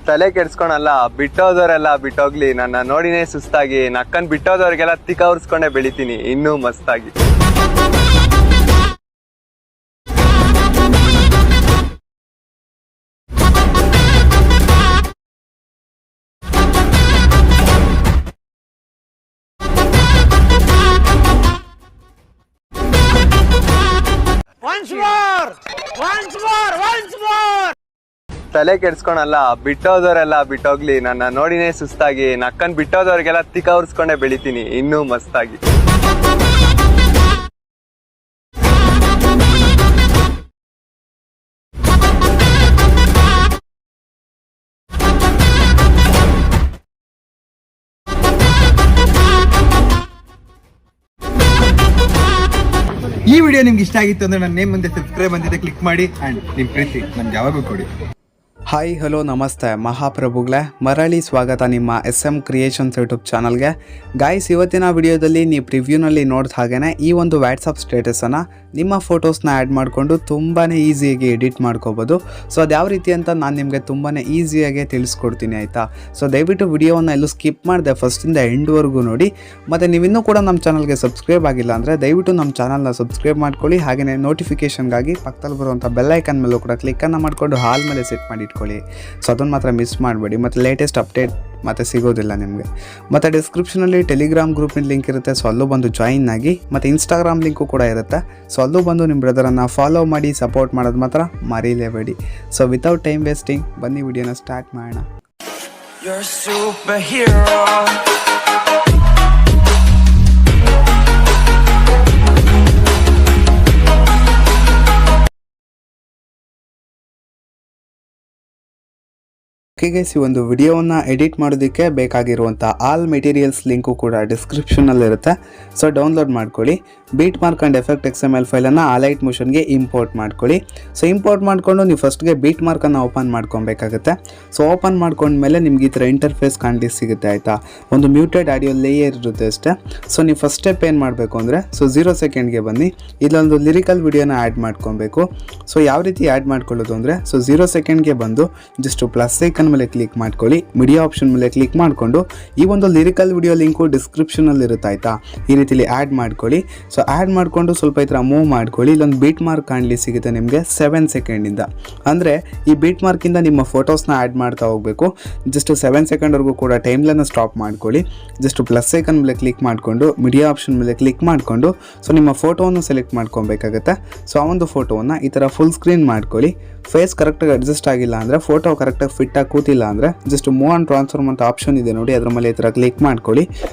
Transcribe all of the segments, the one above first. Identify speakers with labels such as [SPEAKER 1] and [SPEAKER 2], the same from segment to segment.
[SPEAKER 1] ತಲೆ ಕೆಡ್ಸ್ಕೊಳಲ್ಲ, ಬಿಟ್ಟೋದವರೆಲ್ಲ ಬಿಟ್ಟೋಗ್ಲಿ, ನನ್ನ ನೋಡಿನೇ ಸುಸ್ತಾಗಿ ನಕ್ಕನ್ ಬಿಟ್ಟೋದವ್ರಿಗೆಲ್ಲ ತಿಕ್ಕ ಉರ್ಸ್ಕೊಂಡೆ ಬೆಳಿತೀನಿ ಇನ್ನೂ ಮಸ್ತಾಗಿ. ತಲೆ ಕೆಡ್ಸ್ಕೊಳಲ್ಲ, ಬಿಟ್ಟೋದವರೆಲ್ಲ ಬಿಟ್ಟೋಗ್ಲಿ, ನನ್ನ ನೋಡಿನೇ ಸುಸ್ತಾಗಿ ನಕ್ಕನ್ ಬಿಟ್ಟೋದವ್ರಿಗೆಲ್ಲ ತಿಕ್ಕ ಉರ್ಸ್ಕೊಂಡೆ ಬೆಳಿತೀನಿ ಇನ್ನೂ ಮಸ್ತಾಗಿ.
[SPEAKER 2] ಈ ವಿಡಿಯೋ ನಿಮ್ಗೆ ಇಷ್ಟ ಆಗಿತ್ತು ಅಂದ್ರೆ ನನ್ನ ನೇಮ್ ಮುಂದೆ ಸಬ್ಸ್ಕ್ರೈಬ್ ಅಂತಿದೆ ಕ್ಲಿಕ್ ಮಾಡಿ ಅಂಡ್ ನಿಮ್ಮ ಪ್ರೀತಿ ನಮ್ಗೆ ಯಾವಾಗೂ ಕೊಡಿ.
[SPEAKER 3] ಹಾಯ್ ಹಲೋ ನಮಸ್ತೆ ಮಹಾಪ್ರಭುಗಳೇ, ಮರಳಿ ಸ್ವಾಗತ ನಿಮ್ಮ SM ಕ್ರಿಯೇಷನ್ಸ್ ಯೂಟ್ಯೂಬ್ ಚಾನಲ್ಗೆ. ಗಾಯ್ಸ್, ಇವತ್ತಿನ ವಿಡಿಯೋದಲ್ಲಿ ನೀವು ಪ್ರಿವ್ಯೂನಲ್ಲಿ ನೋಡಿದ ಹಾಗೇ ಈ ಒಂದು ವಾಟ್ಸಪ್ ಸ್ಟೇಟಸನ್ನು ನಿಮ್ಮ ಫೋಟೋಸ್ನ ಆ್ಯಡ್ ಮಾಡಿಕೊಂಡು ತುಂಬಾ ಈಸಿಯಾಗಿ ಎಡಿಟ್ ಮಾಡ್ಕೋಬೋದು. ಸೊ ಅದು ಯಾವ ರೀತಿ ಅಂತ ನಾನು ನಿಮಗೆ ತುಂಬಾ ಈಸಿಯಾಗಿ ತಿಳಿಸ್ಕೊಡ್ತೀನಿ, ಆಯಿತಾ? ಸೊ ದಯವಿಟ್ಟು ವಿಡಿಯೋವನ್ನು ಎಲ್ಲೂ ಸ್ಕಿಪ್ ಮಾಡಿದೆ ಫಸ್ಟಿಂದ ಎಂಡ್ವರೆಗೂ ನೋಡಿ. ಮತ್ತು ನೀವಿನ್ನೂ ಕೂಡ ನಮ್ಮ ಚಾನಲ್ಗೆ ಸಬ್ಸ್ಕ್ರೈಬ್ ಆಗಿಲ್ಲ ಅಂದರೆ ದಯವಿಟ್ಟು ನಮ್ಮ ಚಾನಲ್ನ ಸಬ್ಸ್ಕ್ರೈಬ್ ಮಾಡ್ಕೊಳ್ಳಿ. ಹಾಗೆಯೇ ನೋಟಿಫಿಕೇಷನ್ಗಾಗಿ ಪಕ್ಕದಲ್ಲಿ ಬರುವಂಥ ಬೆಲ್ಲೈಕನ್ ಮೇಲೂ ಕೂಡ ಕ್ಲಿಕ್ಕನ್ನು ಮಾಡಿಕೊಂಡು ಹಾಲ್ ಮೇಲೆ ಸೆಟ್ ಮಾಡಿ ಇಟ್ಕೊಳ್ಳಿ. ಸೊ ಅದನ್ನು ಮಾತ್ರ ಮಿಸ್ ಮಾಡಬೇಡಿ. ಮತ್ತು ಲೇಟೆಸ್ಟ್ ಅಪ್ಡೇಟ್ ಮತ್ತು ಸಿಗೋದಿಲ್ಲ ನಿಮಗೆ. ಮತ್ತು ಡಿಸ್ಕ್ರಿಪ್ಷನಲ್ಲಿ ಟೆಲಿಗ್ರಾಮ್ ಗ್ರೂಪಿನ ಲಿಂಕ್ ಇರುತ್ತೆ, ಸೊ ಅಲ್ಲೂ ಬಂದು ಜಾಯಿನ್ ಆಗಿ. ಮತ್ತು ಇನ್ಸ್ಟಾಗ್ರಾಮ್ ಲಿಂಕು ಕೂಡ ಇರುತ್ತೆ, ಸೊ ಅಲ್ಲೂ ಬಂದು ನಿಮ್ಮ ಬ್ರದರನ್ನು ಫಾಲೋ ಮಾಡಿ ಸಪೋರ್ಟ್ ಮಾಡೋದು ಮಾತ್ರ ಮರೀಲೇಬೇಡಿ. ಸೊ ವಿತೌಟ್ ಟೈಮ್ ವೇಸ್ಟಿಂಗ್ ಬನ್ನಿ ವಿಡಿಯೋನ ಸ್ಟಾರ್ಟ್ ಮಾಡೋಣ. ಓಕೆ ಗೈಸ್, ಈ ಒಂದು ವಿಡಿಯೋವನ್ನು ಎಡಿಟ್ ಮಾಡೋದಕ್ಕೆ ಬೇಕಾಗಿರುವಂಥ ಆಲ್ ಮೆಟೀರಿಯಲ್ಸ್ ಲಿಂಕು ಕೂಡ ಡಿಸ್ಕ್ರಿಪ್ಷನಲ್ಲಿರುತ್ತೆ, ಸೊ ಡೌನ್ಲೋಡ್ ಮಾಡ್ಕೊಳ್ಳಿ. Beet mark and effect XML ಫೈಲನ್ನು ಅಲೈಟ್ ಮೋಷನ್ಗೆ ಇಂಪೋರ್ಟ್ ಮಾಡ್ಕೊಳ್ಳಿ. ಸೊ ಇಂಪೋರ್ಟ್ ಮಾಡಿಕೊಂಡು ನೀವು ಫಸ್ಟ್ಗೆ ಬೀಟ್ ಮಾರ್ಕನ್ನು ಓಪನ್ ಮಾಡ್ಕೊಬೇಕಾಗುತ್ತೆ. ಸೊ ಓಪನ್ ಮಾಡ್ಕೊಂಡ್ಮೇಲೆ ನಿಮ್ಗೆ ಈ ಥರ ಇಂಟರ್ಫೇಸ್ ಕಾಣಲಿಕ್ಕೆ ಸಿಗುತ್ತೆ, ಆಯಿತಾ? ಒಂದು ಮ್ಯೂಟೆಡ್ ಆಡಿಯೋ ಲೇಯರ್ ಇರುತ್ತೆ ಅಷ್ಟೇ. ಸೊ ನೀವು ಫಸ್ಟ್ ಸ್ಟೆಪ್ ಏನು ಮಾಡಬೇಕು ಅಂದರೆ, ಸೊ 0 ಸೆಕೆಂಡ್ಗೆ ಬನ್ನಿ, ಇಲ್ಲೊಂದು ಲಿರಿಕಲ್ ವಿಡಿಯೋನ ಆ್ಯಡ್ ಮಾಡ್ಕೊಬೇಕು. ಸೊ ಯಾವ ರೀತಿ ಆ್ಯಡ್ ಮಾಡ್ಕೊಳ್ಳೋದು ಅಂದರೆ, ಸೊ 0 ಸೆಕೆಂಡ್ಗೆ ಬಂದು ಜಸ್ಟ್ ಪ್ಲಸ್ ಐಕನ್ ಮೇಲೆ ಕ್ಲಿಕ್ ಮಾಡ್ಕೊಳ್ಳಿ, ಮೀಡಿಯಾ ಆಪ್ಷನ್ ಮೇಲೆ ಕ್ಲಿಕ್ ಮಾಡಿಕೊಂಡು ಈ ಒಂದು ಲಿರಿಕಲ್ ವಿಡಿಯೋ ಲಿಂಕು ಡಿಸ್ಕ್ರಿಪ್ಷನಲ್ಲಿ ಇರುತ್ತೆ, ಆಯಿತಾ? ಈ ರೀತಿಲಿ ಆ್ಯಡ್ ಮಾಡ್ಕೊಳ್ಳಿ. ಸೊ ಆ್ಯಡ್ ಮಾಡಿಕೊಂಡು ಸ್ವಲ್ಪ ಈ ಥರ ಮೂವ್ ಮಾಡ್ಕೊಳ್ಳಿ. ಇಲ್ಲೊಂದು ಬೀಟ್ ಮಾರ್ಕ್ ಕಾಣಲಿ ಸಿಗುತ್ತೆ ನಿಮಗೆ 7 ಸೆಕೆಂಡಿಂದ. ಅಂದರೆ ಈ ಬೀಟ್ ಮಾರ್ಕಿಂದ ನಿಮ್ಮ ಫೋಟೋಸ್ನ ಆ್ಯಡ್ ಮಾಡ್ತಾ ಹೋಗಬೇಕು. ಜಸ್ಟ್ 7 ಸೆಕೆಂಡ್ವರೆಗೂ ಕೂಡ ಟೈಮ್ಲನ್ನು ಸ್ಟಾಪ್ ಮಾಡ್ಕೊಳ್ಳಿ. ಜಸ್ಟ್ ಪ್ಲಸ್ ಐಕನ್ ಮೇಲೆ ಕ್ಲಿಕ್ ಮಾಡಿಕೊಂಡು ಮೀಡಿಯಾ ಆಪ್ಷನ್ ಮೇಲೆ ಕ್ಲಿಕ್ ಮಾಡಿಕೊಂಡು ಸೊ ನಿಮ್ಮ ಫೋಟೋವನ್ನು ಸೆಲೆಕ್ಟ್ ಮಾಡ್ಕೊಬೇಕಾಗುತ್ತೆ. ಸೊ ಆ ಒಂದು ಫೋಟೋವನ್ನು ಈ ಥರ ಫುಲ್ ಸ್ಕ್ರೀನ್ ಮಾಡ್ಕೊಳ್ಳಿ. ಫೇಸ್ ಕರೆಕ್ಟಾಗಿ ಅಡ್ಜಸ್ಟ್ ಆಗಿಲ್ಲ ಅಂದರೆ, ಫೋಟೋ ಕರೆಕ್ಟಾಗಿ ಫಿಟ್ಟಾಗಿ ಕೂತಿಲ್ಲ ಅಂದರೆ ಜಸ್ಟ್ ಮೂವ್ ಆನ್ ಟ್ರಾನ್ಸ್ಫಾರ್ಮ್ ಅಂತ ಆಪ್ಷನ್ ಇದೆ ನೋಡಿ, ಅದ್ರ ಮೇಲೆ ಈ ಥರ ಕ್ಲಿಕ್ ಮಾಡ್ಕೊಳ್ಳಿ.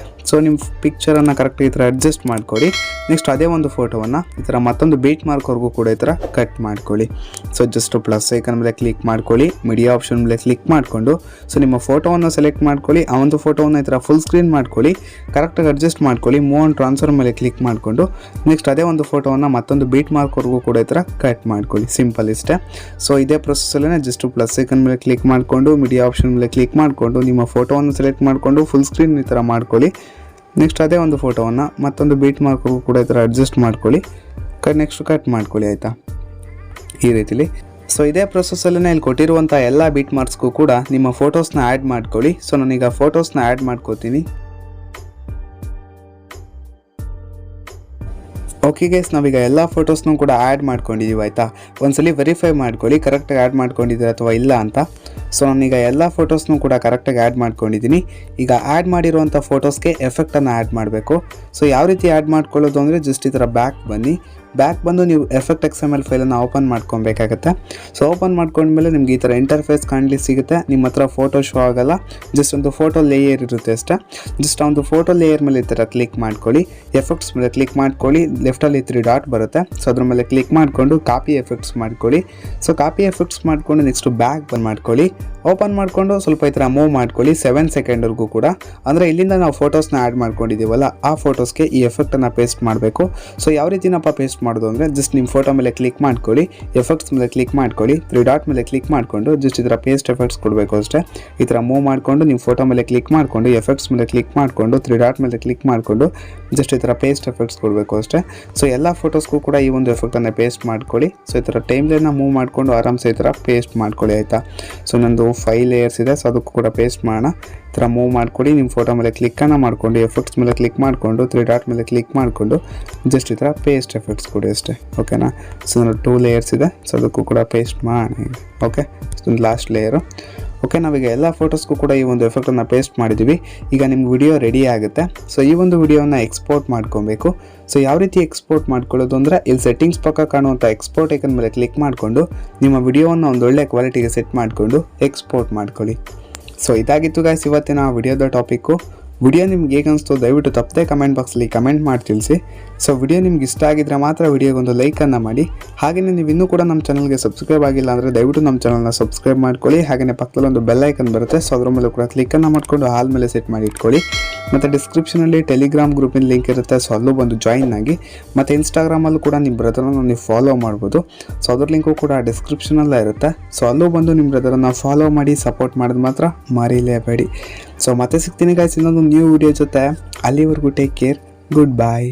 [SPEAKER 3] ಸೊ ನಿಮ್ಮ ಪಿಕ್ಚರನ್ನು ಕರೆಕ್ಟಾಗಿ ಈ ಥರ ಅಡ್ಜಸ್ಟ್ ಮಾಡ್ಕೊಳ್ಳಿ. ನೆಕ್ಸ್ಟ್ ಅದೇ ಒಂದು ಫೋಟೋವನ್ನು ಈ ಥರ ಮತ್ತೊಂದು ಬೀಟ್ ಮಾರ್ಕ್ವರೆಗೂ ಕೂಡ ಈ ಥರ ಕಟ್ ಮಾಡ್ಕೊಳ್ಳಿ. ಸೊ ಜಸ್ಟ್ ಪ್ಲಸ್ ಐಕನ್ ಮೇಲೆ ಕ್ಲಿಕ್ ಮಾಡ್ಕೊಳ್ಳಿ, ಮೀಡಿಯಾ ಆಪ್ಷನ್ ಮೇಲೆ ಕ್ಲಿಕ್ ಮಾಡಿಕೊಂಡು ಸೊ ನಿಮ್ಮ ಫೋಟೋವನ್ನು ಸೆಲೆಕ್ಟ್ ಮಾಡ್ಕೊಳ್ಳಿ. ಆ ಒಂದು ಫೋಟೋವನ್ನು ಈ ಥರ ಫುಲ್ ಸ್ಕ್ರೀನ್ ಮಾಡ್ಕೊಳ್ಳಿ, ಕರೆಕ್ಟಾಗಿ ಅಡ್ಜಸ್ಟ್ ಮಾಡ್ಕೊಳ್ಳಿ. ಮೂವ್ ಆನ್ ಟ್ರಾನ್ಸ್ಫರ್ ಮೇಲೆ ಕ್ಲಿಕ್ ಮಾಡಿಕೊಂಡು ನೆಕ್ಸ್ಟ್ ಅದೇ ಒಂದು ಫೋಟೋವನ್ನು ಮತ್ತೊಂದು ಬೀಟ್ ಮಾರ್ಕ್ವರೆಗೂ ಕೂಡ ಈ ಥರ ಕಟ್ ಮಾಡ್ಕೊಳ್ಳಿ. ಸಿಂಪಲ್ ಇಷ್ಟೇ. ಸೊ ಇದೇ ಪ್ರೊಸೆಸಲ್ಲೇ ಜಸ್ಟ್ ಪ್ಲಸ್ ಐಕನ್ ಮೇಲೆ ಕ್ಲಿಕ್ ಮಾಡಿಕೊಂಡು ಮೀಡಿಯಾ ಆಪ್ಷನ್ ಮೇಲೆ ಕ್ಲಿಕ್ ಮಾಡಿಕೊಂಡು ನಿಮ್ಮ ಫೋಟೋವನ್ನು ಸೆಲೆಕ್ಟ್ ಮಾಡಿಕೊಂಡು ಫುಲ್ ಸ್ಕ್ರೀನ್ ಈ ಥರ ಮಾಡ್ಕೊಳ್ಳಿ. ನೆಕ್ಸ್ಟ್ ಅದೇ ಒಂದು ಫೋಟೋವನ್ನು ಮತ್ತೊಂದು ಬೀಟ್ ಮಾರ್ಕ್ಗೂ ಕೂಡ ಈ ಥರ ಅಡ್ಜಸ್ಟ್ ಮಾಡ್ಕೊಳ್ಳಿ, ನೆಕ್ಸ್ಟ್ ಕಟ್ ಮಾಡ್ಕೊಳ್ಳಿ, ಆಯಿತಾ? ಈ ರೀತಿಲಿ. ಸೊ ಇದೇ ಪ್ರೊಸೆಸಲ್ಲೇ ಇಲ್ಲಿ ಕೊಟ್ಟಿರುವಂಥ ಎಲ್ಲ ಬೀಟ್ ಮಾರ್ಕ್ಸ್ಗೂ ಕೂಡ ನಿಮ್ಮ ಫೋಟೋಸ್ನ ಆ್ಯಡ್ ಮಾಡ್ಕೊಳ್ಳಿ. ಸೊ ನಾನೀಗ ಫೋಟೋಸ್ನ ಆ್ಯಡ್ ಮಾಡ್ಕೋತೀನಿ. ಓಕೆ ಗೈಸ್, ನಾವೀಗ ಎಲ್ಲ ಫೋಟೋಸ್ನೂ ಕೂಡ ಆ್ಯಡ್ ಮಾಡ್ಕೊಂಡಿದ್ದೀವಿ, ಆಯಿತಾ? ಒಂದ್ಸಲಿ ವೆರಿಫೈ ಮಾಡ್ಕೊಳ್ಳಿ ಕರೆಕ್ಟಾಗಿ ಆ್ಯಡ್ ಮಾಡ್ಕೊಂಡಿದ್ದೀರಾ ಅಥವಾ ಇಲ್ಲ ಅಂತ. ಸೊ ನಾನೀಗ ಎಲ್ಲ ಫೋಟೋಸ್ನೂ ಕೂಡ ಕರೆಕ್ಟಾಗಿ ಆ್ಯಡ್ ಮಾಡ್ಕೊಂಡಿದ್ದೀನಿ. ಈಗ ಆ್ಯಡ್ ಮಾಡಿರುವಂಥ ಫೋಟೋಸ್ಗೆ ಎಫೆಕ್ಟನ್ನು ಆ್ಯಡ್ ಮಾಡಬೇಕು. ಸೊ ಯಾವ ರೀತಿ ಆ್ಯಡ್ ಮಾಡ್ಕೊಳ್ಳೋದು ಅಂದರೆ, ಜಸ್ಟ್ ಈ ಥರ ಬ್ಯಾಕ್ ಬನ್ನಿ. ಬ್ಯಾಕ್ ಬಂದು ನೀವು ಎಫೆಕ್ಟ್ XML ಫೈಲನ್ನು ಓಪನ್ ಮಾಡ್ಕೊಬೇಕಾಗತ್ತೆ. ಸೊ ಓಪನ್ ಮಾಡ್ಕೊಂಡ್ಮೇಲೆ ನಿಮ್ಗೆ ಈ ಥರ ಇಂಟರ್ಫೇಸ್ ಕಾಣಲಿಕ್ಕೆ ಸಿಗುತ್ತೆ. ನಿಮ್ಮ ಹತ್ರ ಫೋಟೋ ಶೋ ಆಗೋಲ್ಲ, ಜಸ್ಟ್ ಒಂದು ಫೋಟೋ ಲೇಯರ್ ಇರುತ್ತೆ ಅಷ್ಟೇ. ಜಸ್ಟ್ ಆ ಒಂದು ಫೋಟೋ ಲೇಯರ್ ಮೇಲೆ ಈ ಥರ ಕ್ಲಿಕ್ ಮಾಡ್ಕೊಳ್ಳಿ, ಎಫೆಕ್ಟ್ಸ್ ಮೇಲೆ ಕ್ಲಿಕ್ ಮಾಡ್ಕೊಳ್ಳಿ. ಲೆಫ್ಟಲ್ಲಿ 3 ಡಾಟ್ ಬರುತ್ತೆ, ಸೊ ಅದ್ರ ಮೇಲೆ ಕ್ಲಿಕ್ ಮಾಡಿಕೊಂಡು ಕಾಪಿ ಎಫೆಕ್ಟ್ಸ್ ಮಾಡ್ಕೊಳ್ಳಿ. ಸೊ ಕಾಪಿ ಎಫೆಕ್ಟ್ಸ್ ಮಾಡಿಕೊಂಡು ನೆಕ್ಸ್ಟ್ ಬ್ಯಾಕ್ ಬಂದ್ ಮಾಡ್ಕೊಳ್ಳಿ. ಓಪನ್ ಮಾಡಿಕೊಂಡು ಸ್ವಲ್ಪ ಈ ಥರ ಮೂವ್ ಮಾಡ್ಕೊಳ್ಳಿ 7 ಸೆಕೆಂಡ್ವರೆಗೂ ಕೂಡ. ಅಂದರೆ ಇಲ್ಲಿಂದ ನಾವು ಫೋಟೋಸ್ನ ಆ್ಯಡ್ ಮಾಡ್ಕೊಂಡಿದ್ದೀವಲ್ಲ ಆ ಫೋಟೋ ಫೋಟೋಸ್ಗೆ ಈ ಎಫೆಕ್ಟನ್ನು ಪೇಸ್ಟ್ ಮಾಡಬೇಕು. ಸೊ ಯಾವ ರೀತಿನಪ್ಪ ಪೇಸ್ಟ್ ಮಾಡೋದು ಅಂದರೆ ಜಸ್ಟ್ ನಿಮ್ಮ ಫೋಟೋ ಮೇಲೆ ಕ್ಲಿಕ್ ಮಾಡ್ಕೊಳ್ಳಿ, ಎಫೆಕ್ಟ್ಸ್ ಮೇಲೆ ಕ್ಲಿಕ್ ಮಾಡ್ಕೊಳ್ಳಿ, 3 ಡಾಟ್ ಮೇಲೆ ಕ್ಲಿಕ್ ಮಾಡಿಕೊಂಡು ಜಸ್ಟ್ ಈ ಥರ ಪೇಸ್ಟ್ ಎಫೆಕ್ಟ್ಸ್ ಕೊಡಬೇಕು ಅಷ್ಟೇ. ಈ ಥರ ಮೂವ್ ಮಾಡಿಕೊಂಡು ನಿಮ್ಮ ಫೋಟೋ ಮೇಲೆ ಕ್ಲಿಕ್ ಮಾಡಿಕೊಂಡು ಎಫೆಕ್ಟ್ಸ್ ಮೇಲೆ ಕ್ಲಿಕ್ ಮಾಡಿಕೊಂಡು 3 ಡಾಟ್ ಮೇಲೆ ಕ್ಲಿಕ್ ಮಾಡಿಕೊಂಡು ಜಸ್ಟ್ ಈ ಥರ ಪೇಸ್ಟ್ ಎಫೆಕ್ಟ್ಸ್ ಕೊಡಬೇಕು ಅಷ್ಟೇ. ಸೊ ಎಲ್ಲ ಫೋಟೋಸ್ಗೂ ಕೂಡ ಈ ಒಂದು ಎಫೆಕ್ಟನ್ನು ಪೇಸ್ಟ್ ಮಾಡ್ಕೊಳ್ಳಿ. ಸೊ ಈ ಥರ ಟೈಮ್ಲೈನ್ನ ಮೂವ್ ಮಾಡಿಕೊಂಡು ಆರಾಮ್ಸೆ ಈ ಥರ ಪೇಸ್ಟ್ ಮಾಡ್ಕೊಳ್ಳಿ ಆಯಿತಾ. ಸೊ ನಂದು 5 ಲೇಯರ್ಸ್ ಇದೆ, ಸೊ ಅದಕ್ಕೂ ಕೂಡ ಪೇಸ್ಟ್ ಮಾಡೋಣ. ಈ ಥರ ಮೂವ್ ಮಾಡ್ಕೊಳ್ಳಿ, ನಿಮ್ಮ ಫೋಟೋ ಮೇಲೆ ಕ್ಲಿಕ್ಕನ್ನು ಮಾಡಿಕೊಂಡು ಎಫೆಕ್ಟ್ಸ್ ಮೇಲೆ ಕ್ಲಿಕ್ ಮಾಡಿಕೊಂಡು 3 ಡಾಟ್ ಮೇಲೆ ಕ್ಲಿಕ್ ಮಾಡಿಕೊಂಡು ಜಸ್ಟ್ ಈ ಥರ ಪೇಸ್ಟ್ ಎಫೆಕ್ಟ್ಸ್ ಕೊಡಿ ಅಷ್ಟೇ. ಓಕೆನಾ. ಸೊ ನಾನು 2 ಲೇಯರ್ಸ್ ಇದೆ, ಸೊ ಅದಕ್ಕೂ ಕೂಡ ಪೇಸ್ಟ್ ಮಾಡೋಣ. ಓಕೆ, ಒಂದು ಲಾಸ್ಟ್ ಲೇಯರು. ಓಕೆ, ನಾವೀಗ ಎಲ್ಲ ಫೋಟೋಸ್ಗೂ ಕೂಡ ಈ ಒಂದು ಎಫೆಕ್ಟನ್ನು ಪೇಸ್ಟ್ ಮಾಡಿದ್ದೀವಿ. ಈಗ ನಿಮ್ಗೆ ವಿಡಿಯೋ ರೆಡಿ ಆಗುತ್ತೆ. ಸೊ ಈ ಒಂದು ವಿಡಿಯೋನ ಎಕ್ಸ್ಪೋರ್ಟ್ ಮಾಡ್ಕೊಬೇಕು. ಸೊ ಯಾವ ರೀತಿ ಎಕ್ಸ್ಪೋರ್ಟ್ ಮಾಡ್ಕೊಳ್ಳೋದು ಅಂದರೆ ಇಲ್ಲಿ ಸೆಟ್ಟಿಂಗ್ಸ್ ಪಕ್ಕ ಕಾಣುವಂಥ ಎಕ್ಸ್ಪೋರ್ಟ್ ಐಕನ್ ಮೇಲೆ ಕ್ಲಿಕ್ ಮಾಡಿಕೊಂಡು ನಿಮ್ಮ ವಿಡಿಯೋವನ್ನು ಒಂದು ಒಳ್ಳೆ ಕ್ವಾಲಿಟಿಗೆ ಸೆಟ್ ಮಾಡಿಕೊಂಡು ಎಕ್ಸ್ಪೋರ್ಟ್ ಮಾಡ್ಕೊಳ್ಳಿ. ಸೊ ಇದಾಗಿತ್ತು ಗಾಯ್ಸ್ ಇವತ್ತಿನ ವಿಡಿಯೋದ ಟಾಪಿಕ್ಕು. ವಿಡಿಯೋ ನಿಮ್ಗೆ ಹೇಗೆ ಅನಿಸ್ತು ದಯವಿಟ್ಟು ತಪ್ಪದೆ ಕಮೆಂಟ್ ಬಾಕ್ಸಲ್ಲಿ ಕಮೆಂಟ್ ಮಾಡಿ ತಿಳಿಸಿ. ಸೊ ವಿಡಿಯೋ ನಿಮ್ಗೆ ಇಷ್ಟ ಆಗಿದ್ರೆ ಮಾತ್ರ ವಿಡಿಯೋಗೊಂದು ಲೈಕನ್ನು ಮಾಡಿ. ಹಾಗೆಯೇ ನೀವು ಇನ್ನೂ ಕೂಡ ನಮ್ಮ ಚಾನಲ್ಗೆ ಸಬ್ಸ್ಕ್ರೈಬ್ ಆಗಿಲ್ಲ ಅಂದರೆ ದಯವಿಟ್ಟು ನಮ್ಮ ಚಾನಲ್ನ ಸಬ್ಸ್ಕ್ರೈಬ್ ಮಾಡ್ಕೊಳ್ಳಿ. ಹಾಗೆಯೇ ಪಕ್ಕದಲ್ಲಿ ಒಂದು ಬೆಲ್ ಐಕನ್ ಬರುತ್ತೆ, ಸೊ ಅದ್ರ ಮೇಲೆ ಕೂಡ ಕ್ಲಿಕ್ಕನ್ನು ಮಾಡಿಕೊಂಡು ಹಾಲ್ ಮೇಲೆ ಸೆಟ್ ಮಾಡಿ ಇಟ್ಕೊಳ್ಳಿ. ಮತ್ತು ಡಿಸ್ಕ್ರಿಪ್ಷನಲ್ಲಿ ಟೆಲಿಗ್ರಾಮ್ ಗ್ರೂಪಿನ ಲಿಂಕ್ ಇರುತ್ತೆ, ಸೊ ಅಲ್ಲೂ ಬಂದು ಜಾಯಿನ್ ಆಗಿ. ಮತ್ತು ಇನ್ಸ್ಟಾಗ್ರಾಮಲ್ಲೂ ಕೂಡ ನಿಮ್ಮ ಬ್ರದರನ್ನು ನೀವು ಫಾಲೋ ಮಾಡ್ಬೋದು, ಸೊ ಅದ್ರ ಲಿಂಕು ಕೂಡ ಡಿಸ್ಕ್ರಿಪ್ಷನಲ್ಲೇ ಇರುತ್ತೆ. ಸೊ ಅಲ್ಲೂ ಬಂದು ನಿಮ್ಮ ಬ್ರದರನ್ನು ಫಾಲೋ ಮಾಡಿ ಸಪೋರ್ಟ್ ಮಾಡೋದು ಮಾತ್ರ ಮರೀಲೇಬೇಡಿ. ಸೊ ಮತ್ತೆ ಸಿಗ್ತೀನಿ ಗಾಯ್ಸ್ ಇನ್ನೊಂದು ನ್ಯೂ ವಿಡಿಯೋ ಜೊತೆ. ಅಲ್ಲಿವರೆಗೂ ಟೇಕ್ ಕೇರ್, ಗುಡ್ ಬಾಯ್.